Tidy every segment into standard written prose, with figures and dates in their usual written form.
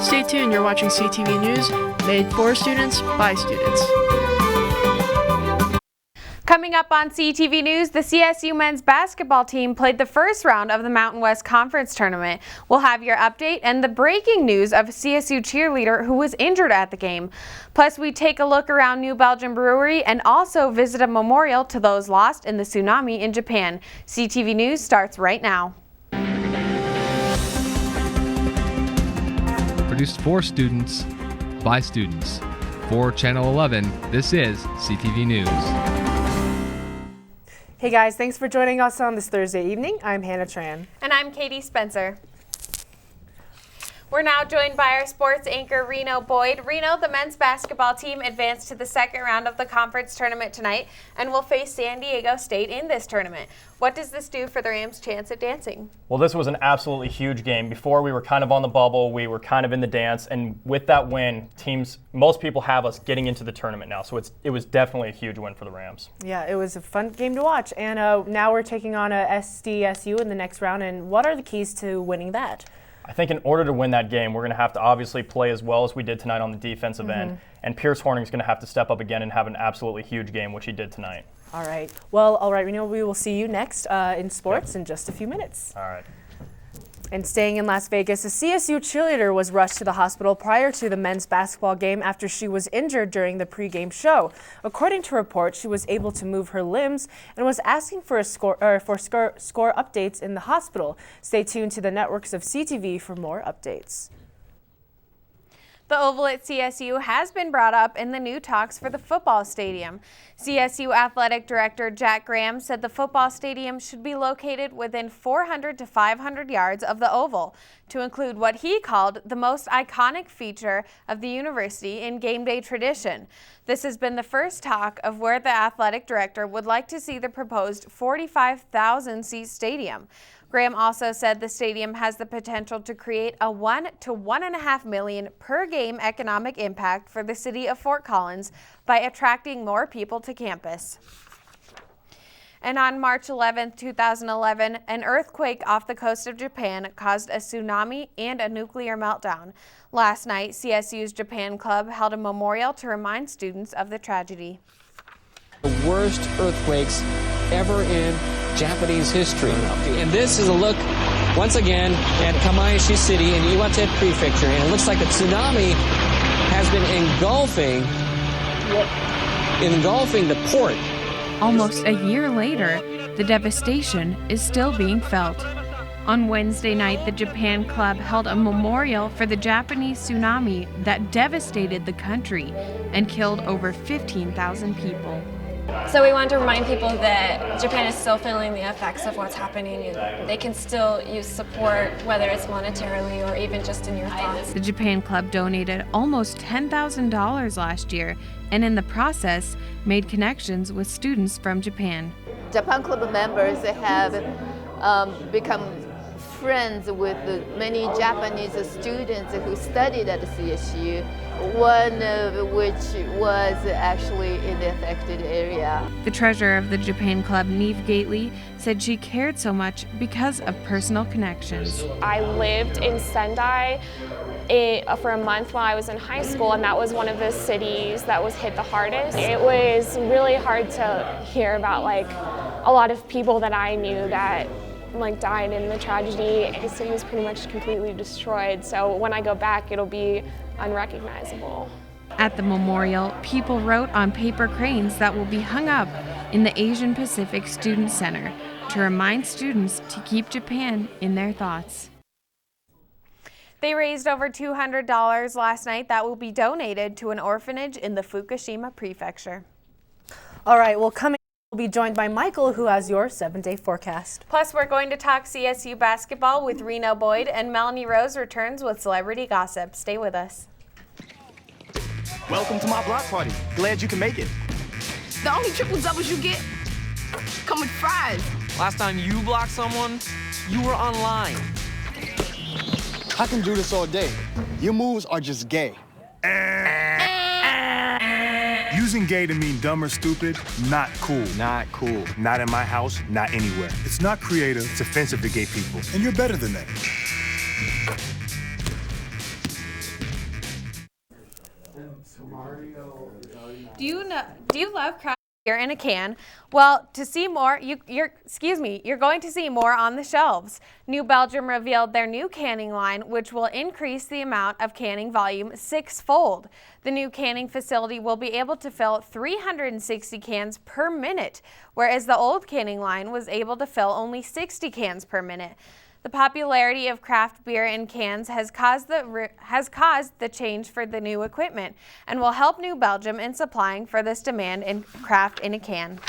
Stay tuned, you're watching CTV News, made for students, by students. Coming up on CTV News, the CSU men's basketball team played the first round of the Mountain West Conference Tournament. We'll have your update and the breaking news of a CSU cheerleader who was injured at the game. Plus, we take a look around New Belgium Brewery and also visit a memorial to those lost in the tsunami in Japan. CTV News starts right now. Produced for students, by students. For Channel 11, this is CTV News. Hey guys, thanks for joining us on this Thursday evening. I'm Hannah Tran. And I'm Katie Spencer. We're now joined by our sports anchor, Reno Boyd. Reno, the men's basketball team advanced to the second round of the conference tournament tonight and will face San Diego State in this tournament. What does this do for the Rams' chance at dancing? Well, this was an absolutely huge game. Before, we were kind of on the bubble. We were kind of in the dance. And with that win, most people have us getting into the tournament now. So it was definitely a huge win for the Rams. Yeah, it was a fun game to watch. And now we're taking on a SDSU in the next round. And what are the keys to winning that? I think in order to win that game, we're going to have to obviously play as well as we did tonight on the defensive end. And Pierce Horning's going to have to step up again and have an absolutely huge game, which he did tonight. All right. Well, all right, Reno, we will see you next in sports in just a few minutes. All right. And staying in Las Vegas, a CSU cheerleader was rushed to the hospital prior to the men's basketball game after she was injured during the pregame show. According to reports, she was able to move her limbs and was asking for score updates in the hospital. Stay tuned to the networks of CTV for more updates. The Oval at CSU has been brought up in the new talks for the football stadium. CSU Athletic Director Jack Graham said the football stadium should be located within 400 to 500 yards of the Oval, to include what he called the most iconic feature of the university in game day tradition. This has been the first talk of where the athletic director would like to see the proposed 45,000-seat stadium. Graham also said the stadium has the potential to create a $1 to $1.5 million per game economic impact for the city of Fort Collins by attracting more people to campus. And on March 11, 2011, an earthquake off the coast of Japan caused a tsunami and a nuclear meltdown. Last night, CSU's Japan Club held a memorial to remind students of the tragedy. The worst earthquakes ever in Japanese history. And this is a look, once again, at Kamaishi City in Iwate Prefecture. And it looks like a tsunami has been engulfing the port. Almost a year later, the devastation is still being felt. On Wednesday night, the Japan Club held a memorial for the Japanese tsunami that devastated the country and killed over 15,000 people. So we want to remind people that Japan is still feeling the effects of what's happening, and they can still use support, whether it's monetarily or even just in your thoughts. The Japan Club donated almost $10,000 last year, and in the process, made connections with students from Japan. Japan Club members have become friends with many Japanese students who studied at CSU, one of which was actually in the affected area. The treasurer of the Japan Club, Neve Gately, said she cared so much because of personal connections. I lived in Sendai for a month while I was in high school, and that was one of the cities that was hit the hardest. It was really hard to hear about a lot of people that I knew that died in the tragedy. The city was pretty much completely destroyed, so when I go back, it'll be unrecognizable. At the memorial, people wrote on paper cranes that will be hung up in the Asian Pacific Student Center to remind students to keep Japan in their thoughts. They raised over $200 last night that will be donated to an orphanage in the Fukushima Prefecture. All right, well, we'll be joined by Michael, who has your 7-day forecast. Plus, we're going to talk CSU basketball with Reno Boyd, and Melanie Rose returns with celebrity gossip. Stay with us. Welcome to my block party. Glad you can make it. The only triple doubles you get come with fries. Last time you blocked someone, you were online. I can do this all day. Your moves are just gay. Using gay to mean dumb or stupid, not cool. Not cool. Not in my house, not anywhere. It's not creative, it's offensive to gay people. And you're better than that. Do you love craft beer in a can? Well, to see more, you're going to see more on the shelves. New Belgium revealed their new canning line, which will increase the amount of canning volume 6-fold. The new canning facility will be able to fill 360 cans per minute, whereas the old canning line was able to fill only 60 cans per minute. The popularity of craft beer in cans has caused the change for the new equipment and will help New Belgium in supplying for this demand in craft in a can.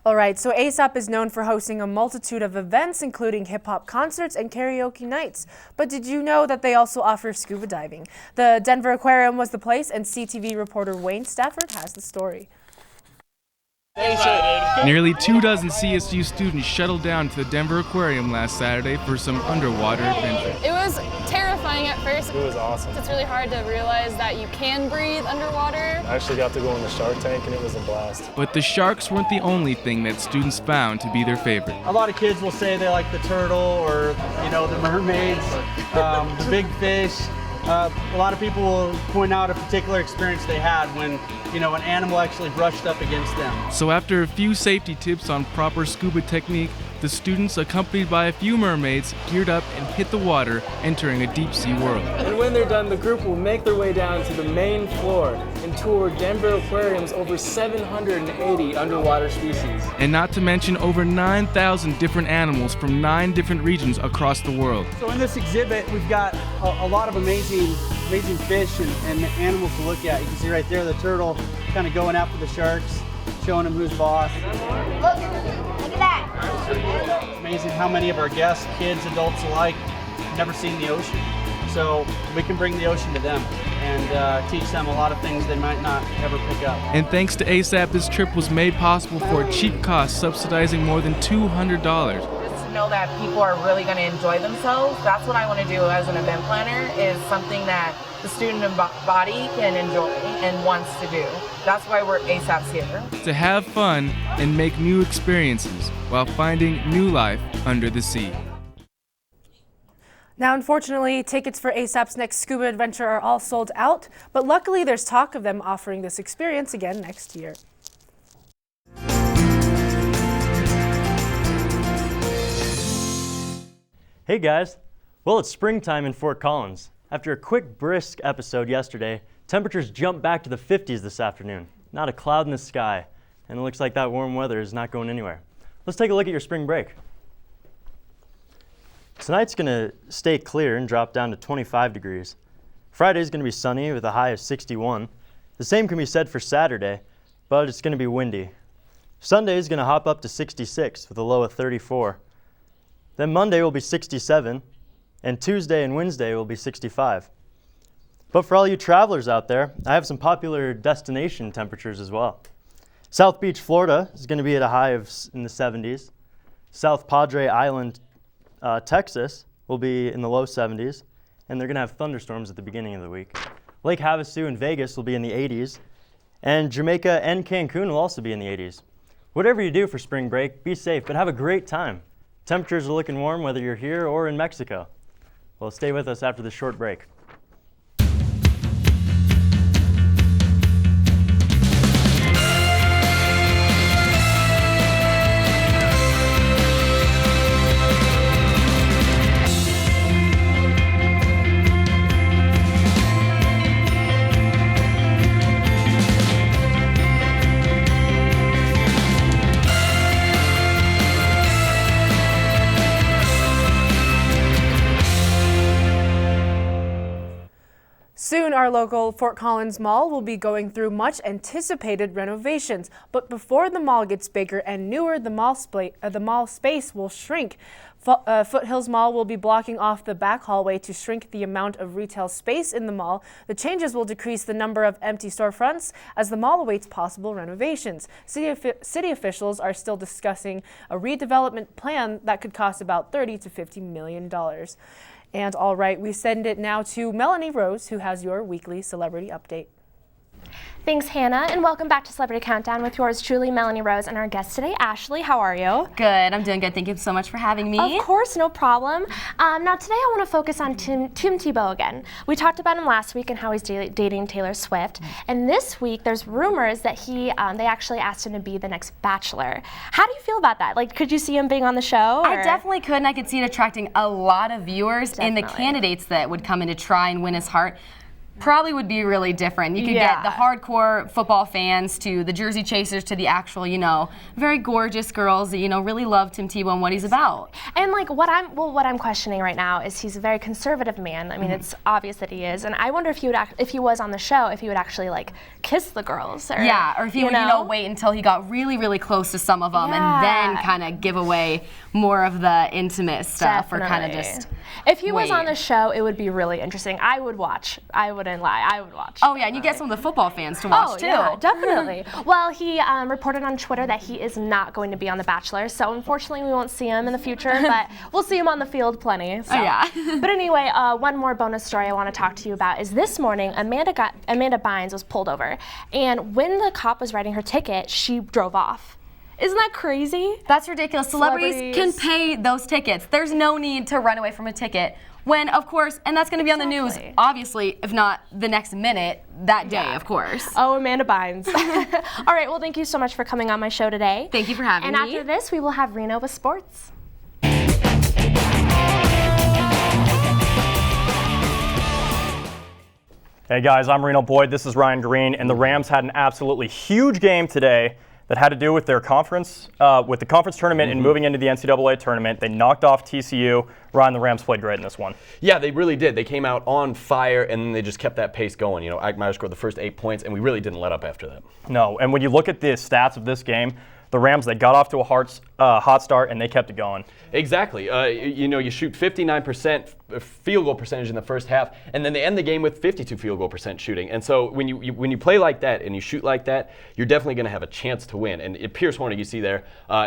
All right, so ASAP is known for hosting a multitude of events, including hip-hop concerts and karaoke nights. But did you know that they also offer scuba diving? The Denver Aquarium was the place, and CTV reporter Wayne Stafford has the story. Nearly 24 CSU students shuttled down to the Denver Aquarium last Saturday for some underwater adventure. It was terrifying at first. It was awesome. It's really hard to realize that you can breathe underwater. I actually got to go in the shark tank and it was a blast. But the sharks weren't the only thing that students found to be their favorite. A lot of kids will say they like the turtle or, the mermaids, the big fish. A lot of people will point out a particular experience they had when, an animal actually brushed up against them. So after a few safety tips on proper scuba technique, the students, accompanied by a few mermaids, geared up and hit the water, entering a deep-sea world. And when they're done, the group will make their way down to the main floor and tour Denver Aquarium's over 780 underwater species. And not to mention over 9,000 different animals from 9 different regions across the world. So in this exhibit, we've got a lot of amazing fish and animals to look at. You can see right there the turtle kind of going after the sharks, showing them who's boss. Look at that. It's amazing how many of our guests, kids, adults alike, have never seen the ocean. So we can bring the ocean to them and teach them a lot of things they might not ever pick up. And thanks to ASAP, this trip was made possible for a cheap cost, subsidizing more than $200. To know that people are really going to enjoy themselves, that's what I want to do as an event planner, is something that the student body can enjoy and wants to do. That's why we're ASAP's here. To have fun and make new experiences while finding new life under the sea. Now, unfortunately, tickets for ASAP's next scuba adventure are all sold out, but luckily there's talk of them offering this experience again next year. Hey guys! Well, it's springtime in Fort Collins. After a quick brisk episode yesterday, temperatures jumped back to the 50s this afternoon. Not a cloud in the sky, and it looks like that warm weather is not going anywhere. Let's take a look at your spring break. Tonight's going to stay clear and drop down to 25 degrees. Friday's going to be sunny with a high of 61. The same can be said for Saturday, but it's going to be windy. Sunday's going to hop up to 66 with a low of 34. Then Monday will be 67, and Tuesday and Wednesday will be 65. But for all you travelers out there, I have some popular destination temperatures as well. South Beach, Florida is going to be at a high of in the 70s. South Padre Island, Texas will be in the low 70s, and they're going to have thunderstorms at the beginning of the week. Lake Havasu in Vegas will be in the 80s, and Jamaica and Cancun will also be in the 80s. Whatever you do for spring break, be safe, but have a great time. Temperatures are looking warm whether you're here or in Mexico. Well, stay with us after this short break. Soon, our local Fort Collins Mall will be going through much anticipated renovations. But before the mall gets bigger and newer, the mall space will shrink. Foothills Mall will be blocking off the back hallway to shrink the amount of retail space in the mall. The changes will decrease the number of empty storefronts as the mall awaits possible renovations. City officials are still discussing a redevelopment plan that could cost about $30 to $50 million. And all right, we send it now to Melanie Rose, who has your weekly celebrity update. Thanks, Hannah, and welcome back to Celebrity Countdown with yours truly, Melanie Rose, and our guest today, Ashley. How are you? Good. I'm doing good. Thank you so much for having me. Of course, no problem. Now, today I want to focus on Tim Tebow again. We talked about him last week and how he's dating Taylor Swift, and this week there's rumors that they actually asked him to be the next Bachelor. How do you feel about that? Like, could you see him being on the show? I definitely could, and I could see it attracting a lot of viewers, and the candidates that would come in to try and win his heart probably would be really different. You could get the hardcore football fans to the jersey chasers to the actual, very gorgeous girls that, really love Tim Tebow and what he's about. And like what I'm questioning right now is he's a very conservative man. I mean, it's obvious that he is, and I wonder if he was on the show, if he would actually like kiss the girls, or if he would, wait until he got really, really close to some of them and then kind of give away more of the intimate stuff, or kind of just. If he was on the show, it would be really interesting. I would watch. I wouldn't lie. I would watch. Oh yeah, and you get some of the football fans to watch too. Yeah, definitely. Well, he reported on Twitter that he is not going to be on The Bachelor, so unfortunately we won't see him in the future, but we'll see him on the field plenty. So. Oh yeah. But anyway, one more bonus story I want to talk to you about is this morning Amanda Bynes was pulled over, and when the cop was writing her ticket, she drove off. Isn't that crazy? That's ridiculous. Celebrities can pay those tickets. There's no need to run away from a ticket when, of course, and that's going to be on the news, obviously, if not the next minute, that day, of course. Oh, Amanda Bynes. All right, well, thank you so much for coming on my show today. Thank you for having me. And after this, we will have Reno with sports. Hey guys, I'm Reno Boyd, this is Ryan Green, and the Rams had an absolutely huge game today that had to do with their conference, with the conference tournament and moving into the NCAA tournament. They knocked off TCU. Ryan, the Rams played great in this one. Yeah, they really did. They came out on fire, and then they just kept that pace going. Ike Meyer scored the first 8 points, and we really didn't let up after that. No, and when you look at the stats of this game, the Rams, they got off to a hot start, and they kept it going. Exactly. You shoot 59% field goal percentage in the first half, and then they end the game with 52 field goal percent shooting. And so when you play like that and you shoot like that, you're definitely going to have a chance to win. And Pierce Hornick, you see there,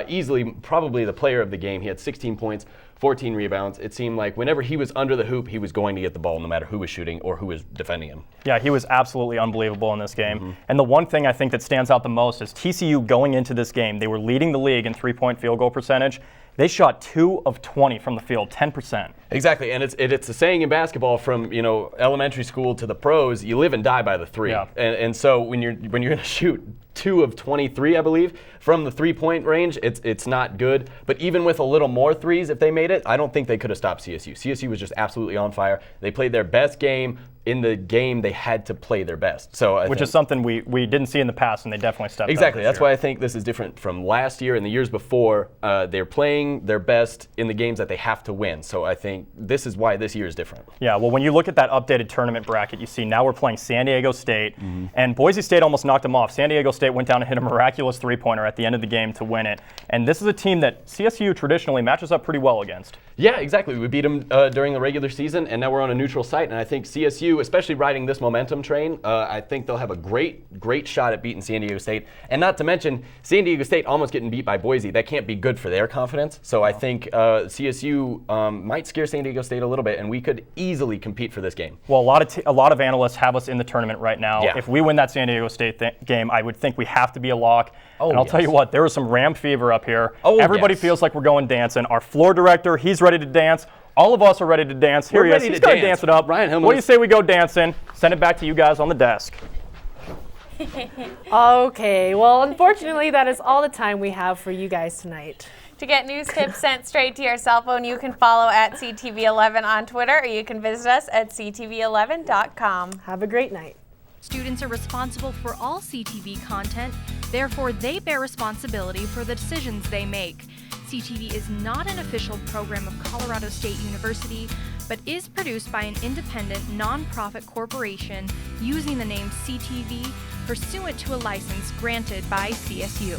easily probably the player of the game. He had 16 points. 14 rebounds. It seemed like whenever he was under the hoop, he was going to get the ball no matter who was shooting or who was defending him. Yeah, he was absolutely unbelievable in this game. And the one thing I think that stands out the most is TCU going into this game, they were leading the league in three-point field goal percentage. They shot 2 of 20 from the field, 10%. Exactly, and it's a saying in basketball from elementary school to the pros, you live and die by the three. Yeah. And so when you're going to shoot 2 of 23, I believe, from the three-point range, it's not good. But even with a little more threes, if they made it, I don't think they could have stopped CSU. CSU was just absolutely on fire. They played their best game. In the game, they had to play their best. Which is something we didn't see in the past, and they definitely stepped up. Exactly. That's why I think this is different from last year and the years before. They're playing their best in the games that they have to win. So I think this is why this year is different. Yeah, well, when you look at that updated tournament bracket, you see now we're playing San Diego State, and Boise State almost knocked them off. San Diego State went down and hit a miraculous three-pointer at the end of the game to win it. And this is a team that CSU traditionally matches up pretty well against. Yeah, exactly. We beat them during the regular season, and now we're on a neutral site. And I think CSU, especially riding this momentum train, I think they'll have a great shot at beating San Diego State. And not to mention, San Diego State almost getting beat by Boise. That can't be good for their confidence. So I think CSU might scare San Diego State a little bit, and we could easily compete for this game. Well, a lot of analysts have us in the tournament right now. Yeah. If we win that San Diego State game, I would think we have to be a lock. And I'll tell you what, there was some Ram fever up here. Everybody feels like we're going dancing. Our floor director, he's ready to dance. All of us are ready to dance. Here he is. He's going to dance it up. Ryan Hillman. What do you say we go dancing? Send it back to you guys on the desk. Okay, well, unfortunately, that is all the time we have for you guys tonight. To get news tips sent straight to your cell phone, you can follow at CTV11 on Twitter, or you can visit us at CTV11.com. Have a great night. Students are responsible for all CTV content, therefore they bear responsibility for the decisions they make. CTV is not an official program of Colorado State University, but is produced by an independent, nonprofit corporation using the name CTV pursuant to a license granted by CSU.